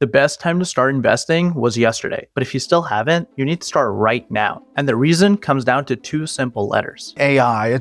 The best time to start investing was yesterday, but if you still haven't, you need to start right now. And the reason comes down to two simple letters. AI.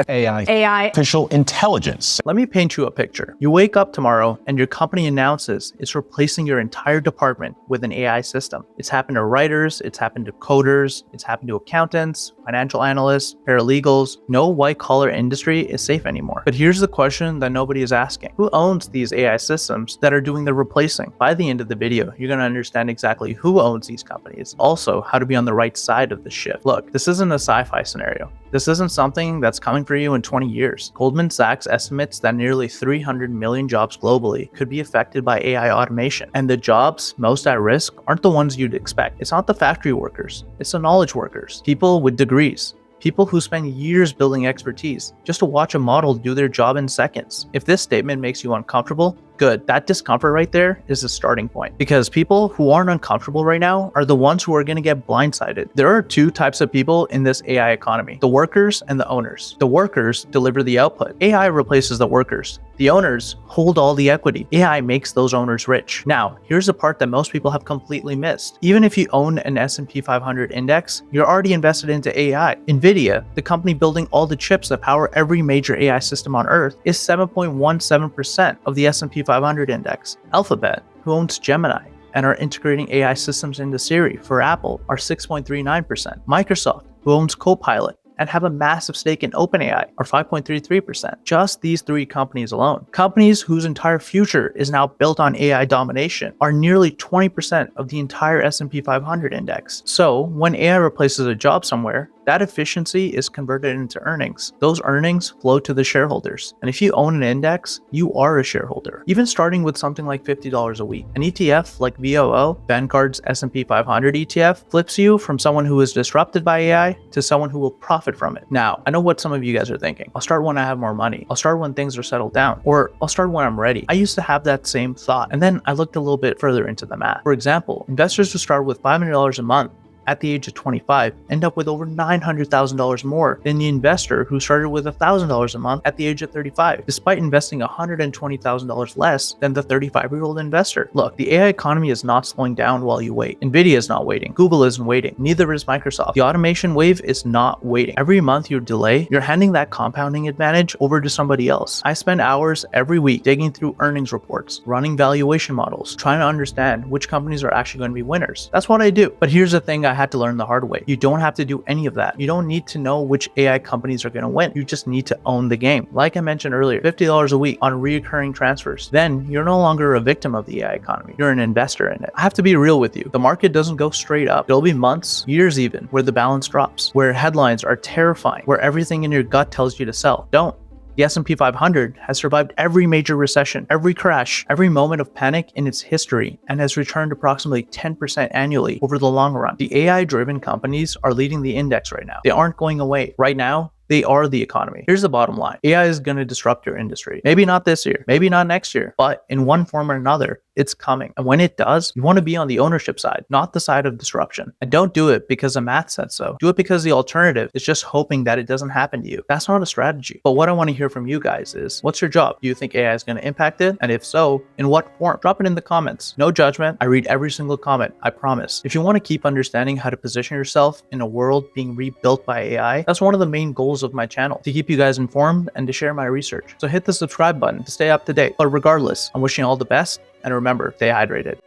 Artificial intelligence. Let me paint you a picture. You wake up tomorrow and your company announces it's replacing your entire department with an AI system. It's happened to writers, it's happened to coders, it's happened to accountants, financial analysts, paralegals. No white-collar industry is safe anymore. But here's the question that nobody is asking. Who owns these AI systems that are doing the replacing? By the end of the video, you're going to understand exactly who owns these companies, also how to be on the right side of the shift. Look, this isn't a sci-fi scenario. This isn't something that's coming for you in 20 years. Goldman Sachs estimates that nearly 300 million jobs globally could be affected by AI automation. And the jobs most at risk aren't the ones you'd expect. It's not the factory workers, it's the knowledge workers, people with degrees. People who spend years building expertise just to watch a model do their job in seconds. If this statement makes you uncomfortable, good. That discomfort right there is the starting point. Because people who aren't uncomfortable right now are the ones who are going to get blindsided. There are two types of people in this AI economy: the workers and the owners. The workers deliver the output. AI replaces the workers. The owners hold all the equity. AI makes those owners rich. Now, here's the part that most people have completely missed. Even if you own an S&P 500 index, you're already invested into AI. NVIDIA, the company building all the chips that power every major AI system on Earth, is 7.17% of the S&P 500 index. Alphabet, who owns Gemini and are integrating AI systems into Siri for Apple, are 6.39%. Microsoft, who owns Copilot and have a massive stake in OpenAI, are 5.33%. Just these three companies alone. Companies whose entire future is now built on AI domination are nearly 20% of the entire S&P 500 index. So when AI replaces a job somewhere, that efficiency is converted into earnings. Those earnings flow to the shareholders. And if you own an index, you are a shareholder. Even starting with something like $50 a week. An ETF like VOO, Vanguard's S&P 500 ETF, flips you from someone who is disrupted by AI to someone who will profit from it. Now, I know what some of you guys are thinking. I'll start when I have more money. I'll start when things are settled down. Or I'll start when I'm ready. I used to have that same thought. And then I looked a little bit further into the math. For example, investors who start with $500 a month at the age of 25 end up with over $900,000 more than the investor who started with $1,000 a month at the age of 35, despite investing $120,000 less than the 35-year-old investor. Look, the AI economy is not slowing down while you wait. NVIDIA is not waiting. Google isn't waiting. Neither is Microsoft. The automation wave is not waiting. Every month you delay, you're handing that compounding advantage over to somebody else. I spend hours every week digging through earnings reports, running valuation models, trying to understand which companies are actually going to be winners. That's what I do. But here's the thing I had to learn the hard way. You don't have to do any of that. You don't need to know which AI companies are going to win. You just need to own the game. Like I mentioned earlier, $50 a week on recurring transfers. Then you're no longer a victim of the AI economy. You're an investor in it. I have to be real with you. The market doesn't go straight up. There'll be months, years even, where the balance drops, where headlines are terrifying, where everything in your gut tells you to sell. Don't. The S&P 500 has survived every major recession, every crash, every moment of panic in its history, and has returned approximately 10% annually over the long run. The AI-driven companies are leading the index right now. They aren't going away. Right now, they are the economy. Here's the bottom line. AI is going to disrupt your industry. Maybe not this year, maybe not next year, but in one form or another, it's coming. And when it does, you want to be on the ownership side, not the side of disruption. And don't do it because the math said so. Do it because the alternative is just hoping that it doesn't happen to you. That's not a strategy. But what I want to hear from you guys is, what's your job? Do you think AI is going to impact it? And if so, in what form? Drop it in the comments. No judgment. I read every single comment, I promise. If you want to keep understanding how to position yourself in a world being rebuilt by AI, that's one of the main goals of my channel, to keep you guys informed and to share my research. So hit the subscribe button to stay up to date. But regardless, I'm wishing you all the best, and remember, stay hydrated.